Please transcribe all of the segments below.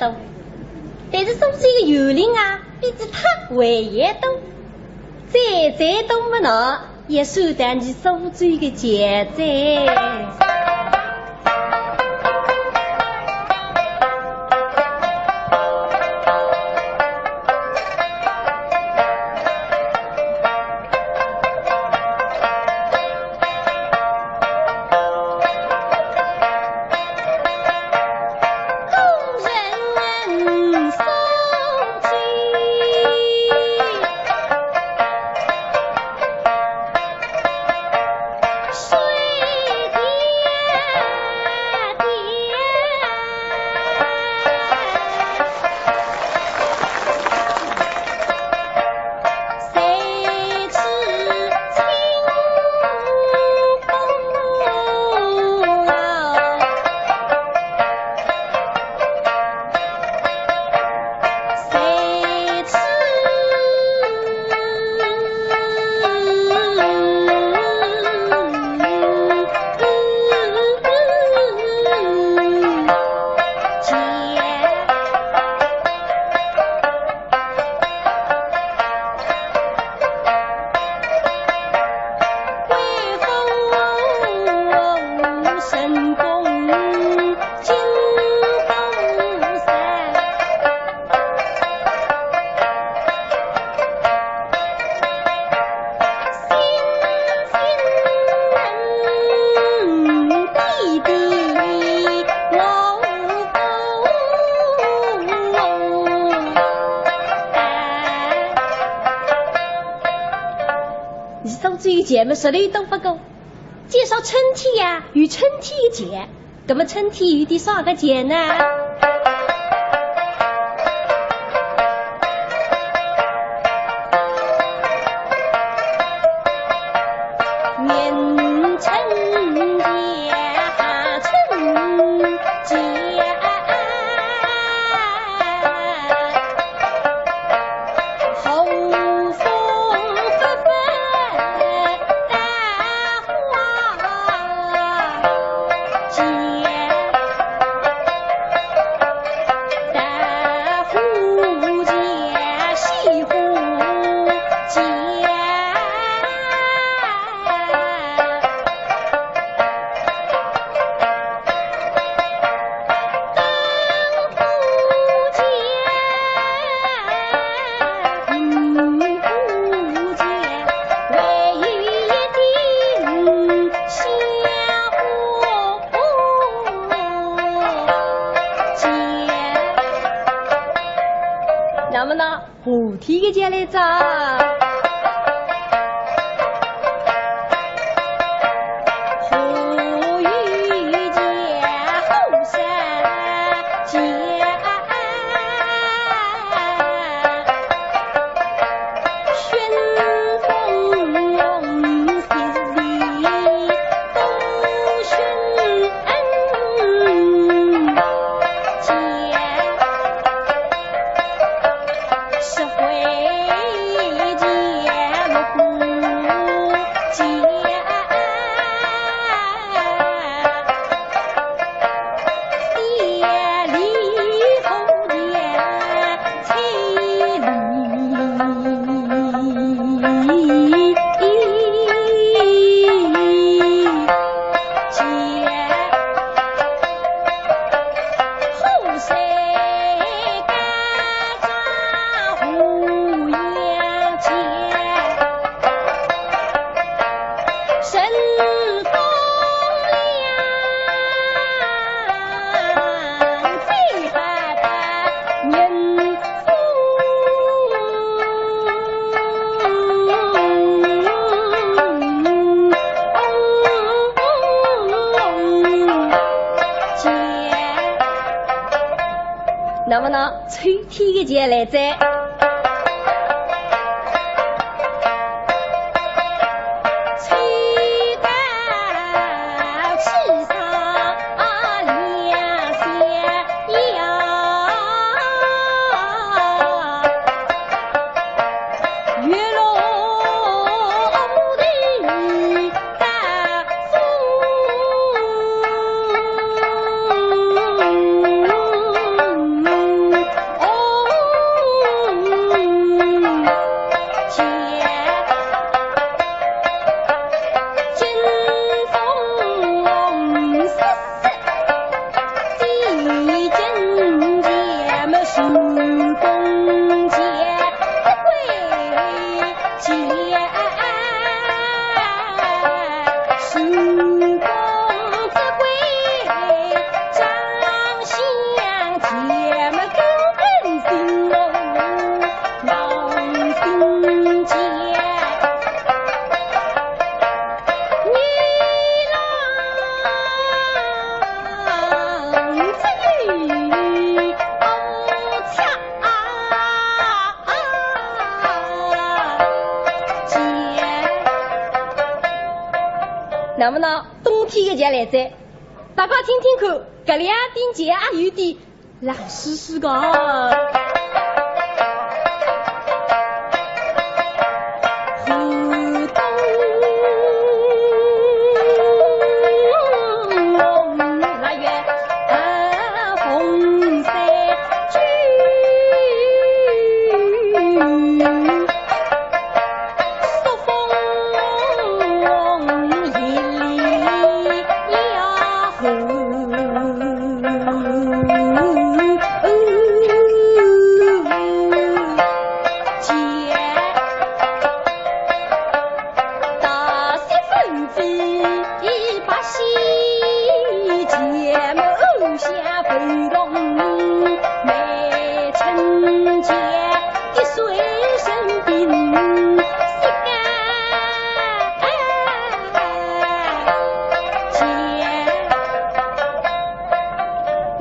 多，但是收这个油令啊，比这他还要多。再多么呢，也受得你收这个钱在。节目说的都不够，介绍春天呀，与春天的节，那么春天有的啥个节呢？那么呢，补贴个节来着。那么呢，春天的节来在。那么呢，冬天的节来着，大家听听看，这两点节啊有点冷湿湿的。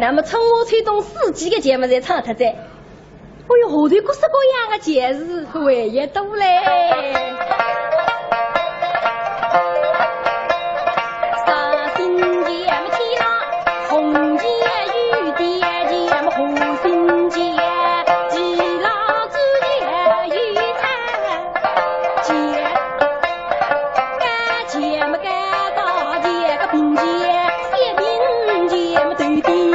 那么春夏秋冬四季的节目在唱特在，哎呦，后头各式各样的节日会也多嘞。伤心节么天朗，红节雨节节么红心节，吉郎之节雨餐节，干节么干大节个平节，写平节么对顶。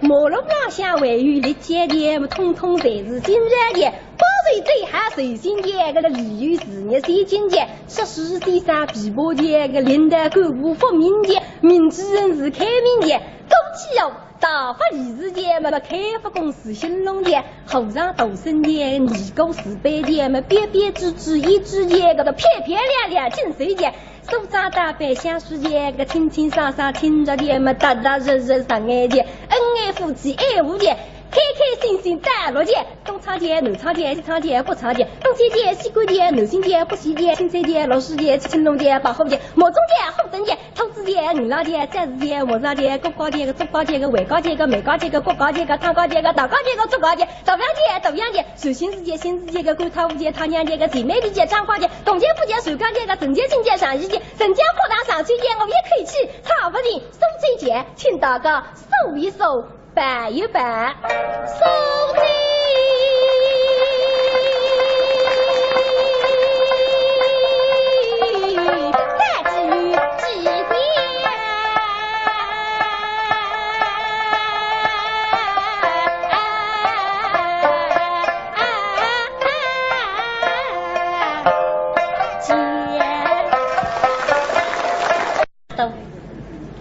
马路上下位于立节节，通通侪是今日节。包瑞最下随心节，个鲤鱼事业三金节，十四先生琵琶节，个领导干部复明节，民主人士开明节，都起哦，大发理事节嘛，开发公司兴隆节，后上斗生节，尼姑四百节嘛，别别枝枝一枝节，个漂漂亮亮进水节。手扎打扮相书节，个清清爽爽清着节嘛，踏踏实实上爱节，恩爱夫妻爱无节，开开心心大乐节，东唱节、南唱节、西唱节、北唱节，东西节、西关节、南新节、北西节、青山节、老四节、青龙节、八号节、毛中节、红灯节、兔子节、银浪节、战士节、莫上节、国高节、个中高节、个外高节、个美高节、个国高节、个汤高节、个大高节、个中高节、朝阳节、斗阳节、寿星日节、新日节、个观汤舞节、汤娘节、个姐妹节、张花节、东节不节、首钢节、个整节、新节、上一节、沈江扩大上水节，我也可以去。差不多收这节，请大家收一收。办一办，收金再至于几天，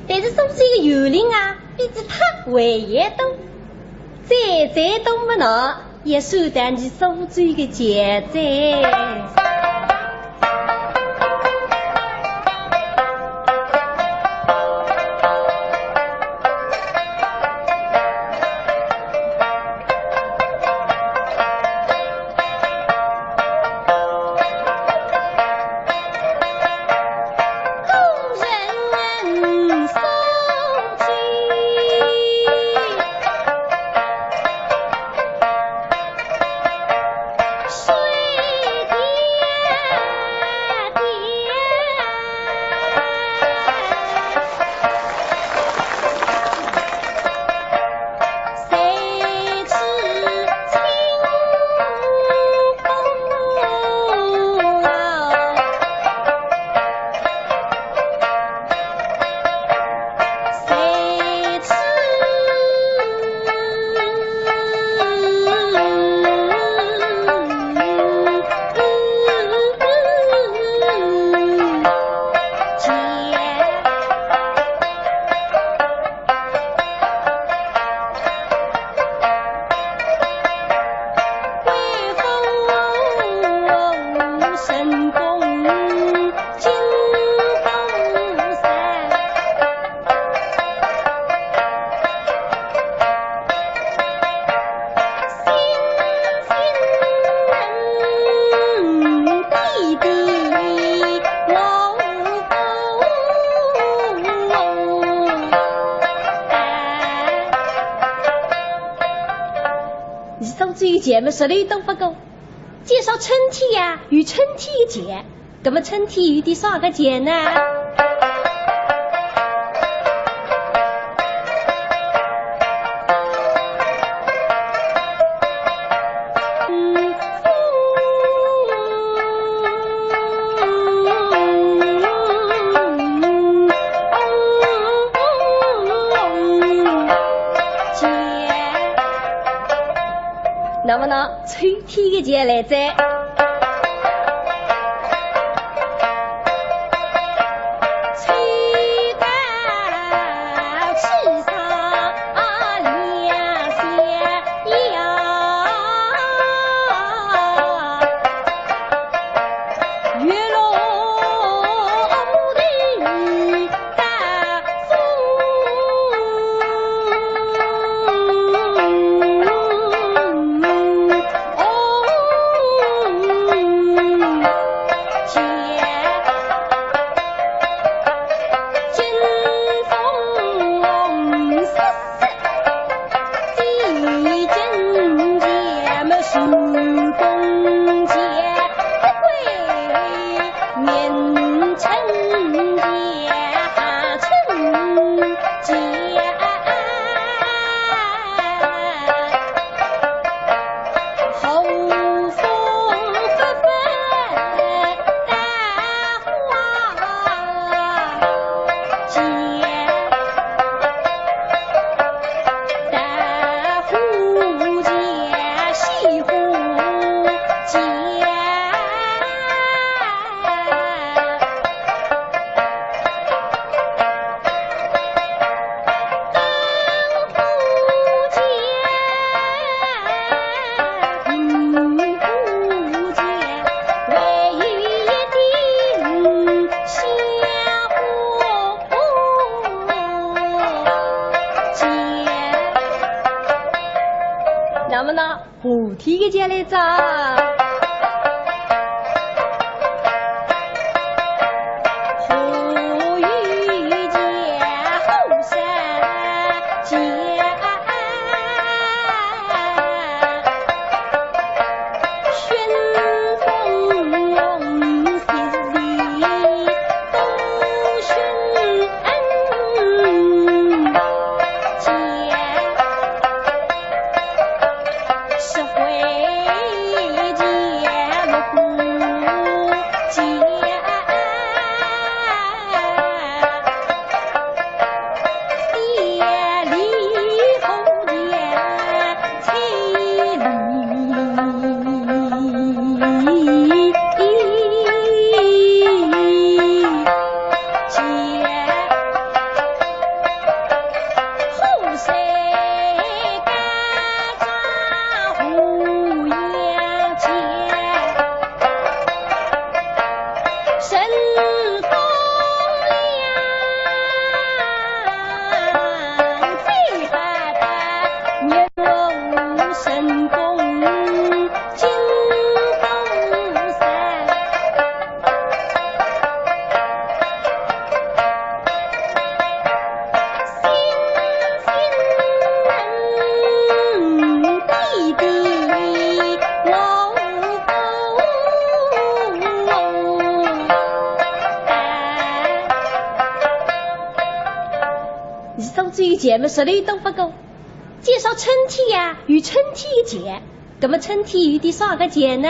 但是收这个有灵啊。比起他为也多，再多么呢，也受得你收罪的节债。节目说的都不够，介绍春天呀，与春天的节，那么春天有的啥个节呢？那么呢，春天的节来在，吹打气上两线摇，月落的大风。那么呢，后天的节来着。节目说的都不够，介绍春天呀，与春天的节，那么春天有的啥个节呢？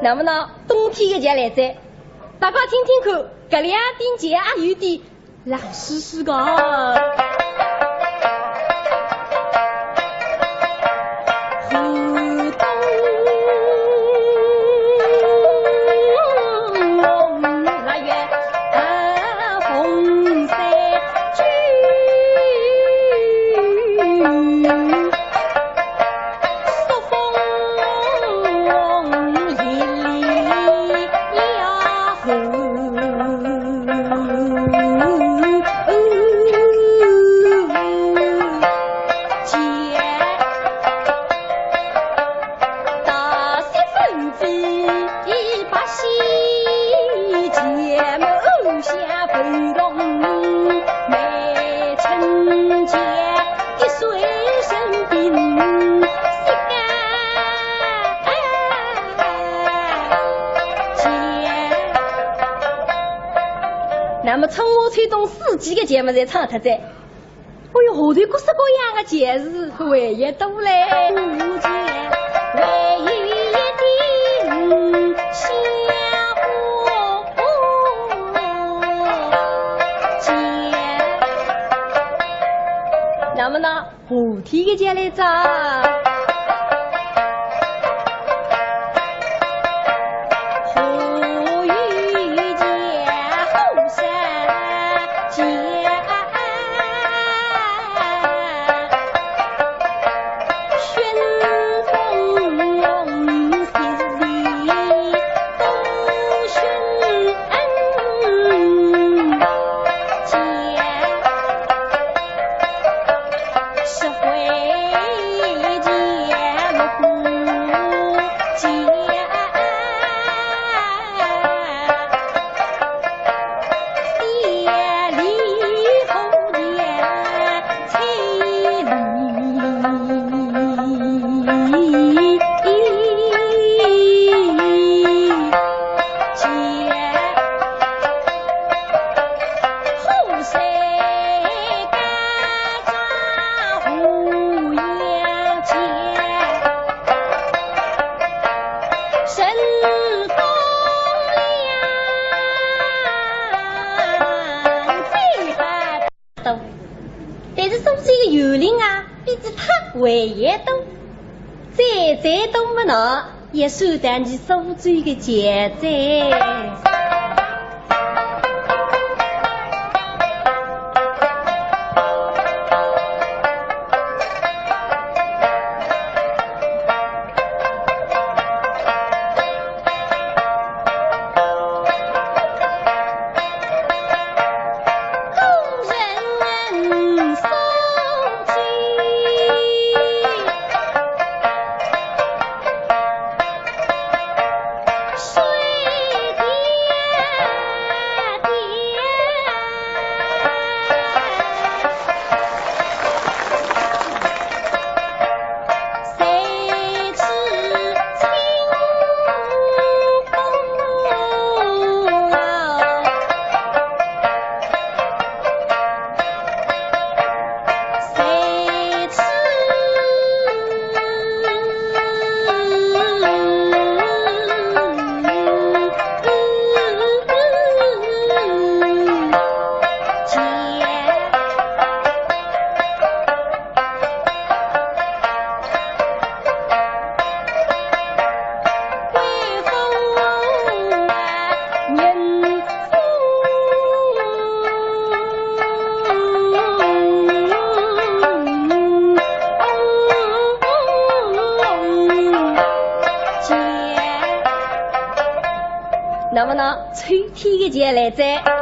那么呢，冬天的节来着，大家听听看，这两点节啊有点冷湿湿的。那么春夏秋冬四季的节目在唱特在，哎呦，后头各式各样的节日会也多嘞。唯有一顶小节，那么呢，夏天的节来着。是回家。是所追的幽灵啊，比这他还也多。再多么呢，也受得你所追的节奏。那么呢，春天的节来在。